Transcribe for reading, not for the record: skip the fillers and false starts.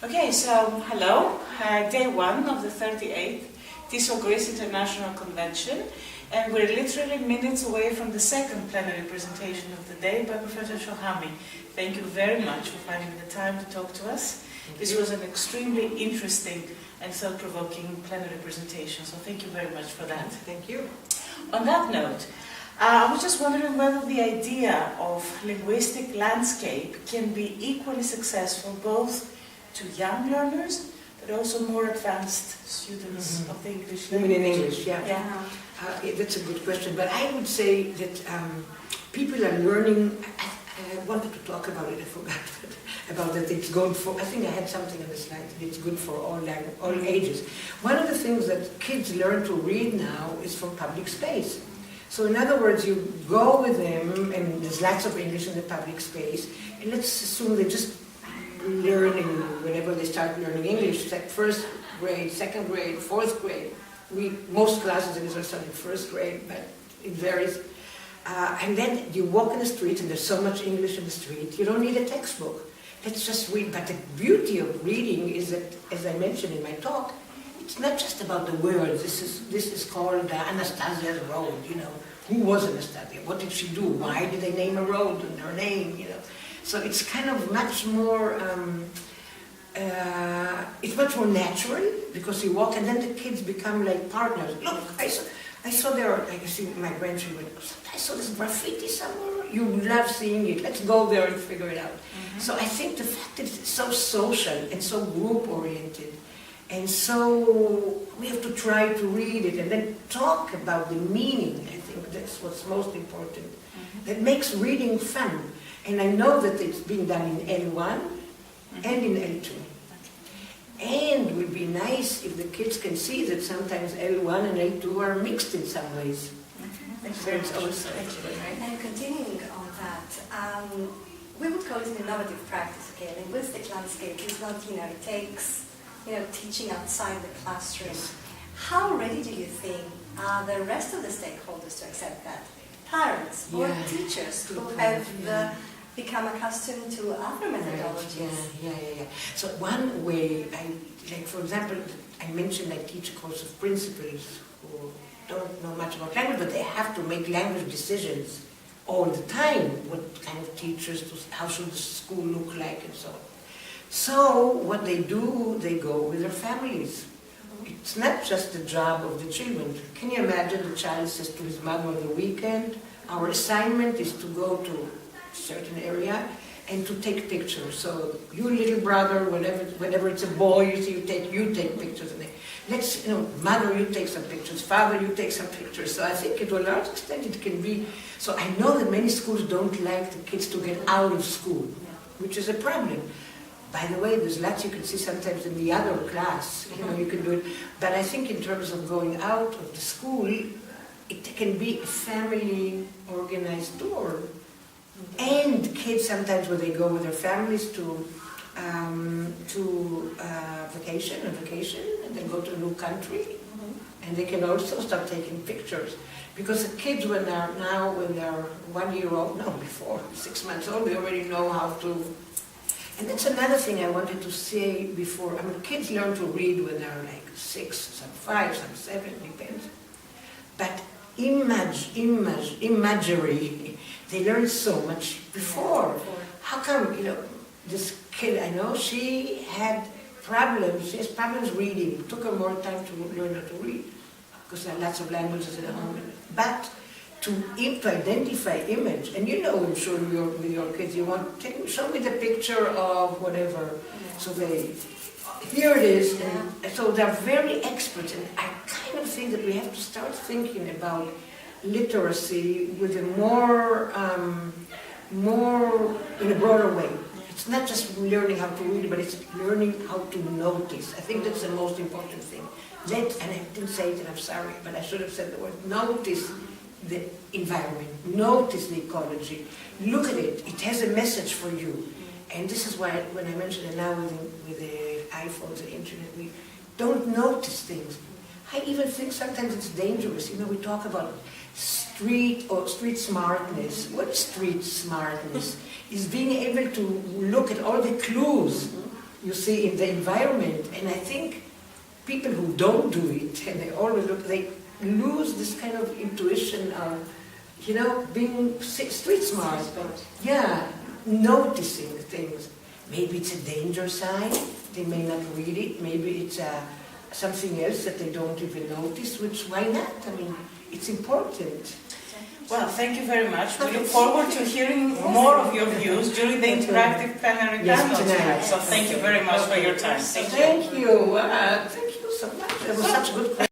Okay, so hello, day one of the 38th Tesol Greece International Convention, and we're literally minutes away from the second plenary presentation of the day by Professor Shohamy. Thank you very much for finding the time to talk to us. This was an extremely interesting and thought-provoking plenary presentation, so thank you very much for that. Thank you. On that note, I was just wondering whether the idea of linguistic landscape can be equally successful both to young learners, but also more advanced students of the English language. In English, yeah. That's a good question, but I would say that people are learning. I wanted to talk about it, I forgot about that. It's good for, I think I had something on the slide, it's good for all ages. One of the things that kids learn to read now is from public space. So in other words, you go with them, and there's lots of English in the public space, and let's assume they just learning whenever they start learning English, like first grade, second grade, fourth grade. Most classes in Israel start in first grade, but it varies. And then you walk in the street, and there's so much English in the street, you don't need a textbook. Let's just read. But the beauty of reading is that, as I mentioned in my talk, it's not just about the words. This is called Anastasia's road. You know, who was Anastasia? What did she do? Why did they name a road in her name? You know, so it's kind of much more. It's much more natural because you walk, and then the kids become like partners. Look, I saw there. I see my grandchildren. I saw this graffiti somewhere. You love seeing it. Let's go there and figure it out. Mm-hmm. So I think the fact that it's so social and so group oriented. And so we have to try to read it and then talk about the meaning. I think that's what's most important. Mm-hmm. That makes reading fun. And I know that it's being done in L1 and in L2. And it would be nice if the kids can see that sometimes L1 and L2 are mixed in some ways. And continuing on that, we would call it an innovative practice. Okay, linguistic landscape is not, it takes teaching outside the classroom. How ready do you think are the rest of the stakeholders to accept that? Parents or teachers who have become accustomed to other methodologies. Yeah. So one way, for example, I mentioned I teach a course of principals who don't know much about language, but they have to make language decisions all the time. What kind of teachers, how should the school look like, and so on. So what they do, they go with their families. It's not just the job of the children. Can you imagine the child says to his mother on the weekend, our assignment is to go to a certain area and to take pictures. So you little brother, whenever it's a boy, you take pictures. And mother, you take some pictures. Father, you take some pictures. So I think to a large extent it can be. So I know that many schools don't like the kids to get out of school, which is a problem. By the way, there's lots you can see sometimes in the other class. You can do it. But I think in terms of going out of the school, it can be a family organized tour. And kids sometimes when they go with their families to vacation, and then go to a new country, and they can also start taking pictures. Because the kids when they're 1 year old, before 6 months old, they already know how to. And that's another thing I wanted to say before. Kids learn to read when they're like 6, some 5, some 7, depends. But imagery, they learn so much before. How come, this kid I know, she has problems reading. It took her more time to learn how to read, because there are lots of languages at home. But to identify image, and I'm sure with your kids, show me the picture of whatever. So here it is, and so they're very experts, and I kind of think that we have to start thinking about literacy with a more in a broader way. It's not just learning how to read, but it's learning how to notice. I think that's the most important thing. And I didn't say it, and I'm sorry, but I should have said the word notice. The environment, notice the ecology, look at it, it has a message for you. And this is why when I mentioned it now with the iPhones and internet, we don't notice things. I even think sometimes it's dangerous. We talk about street smartness. What is street smartness? Is being able to look at all the clues you see, in the environment. And I think people who don't do it, and they always look, they lose this kind of intuition of, being street smart. Yeah, noticing things. Maybe it's a danger sign, they may not read it. Maybe it's something else that they don't even notice, which, why not? I mean, it's important. Well, thank you very much. We look forward to hearing more of your views during the interactive plenary panel tonight. So thank you very much for your time. Thank you. Thank you so much. It was such good questions.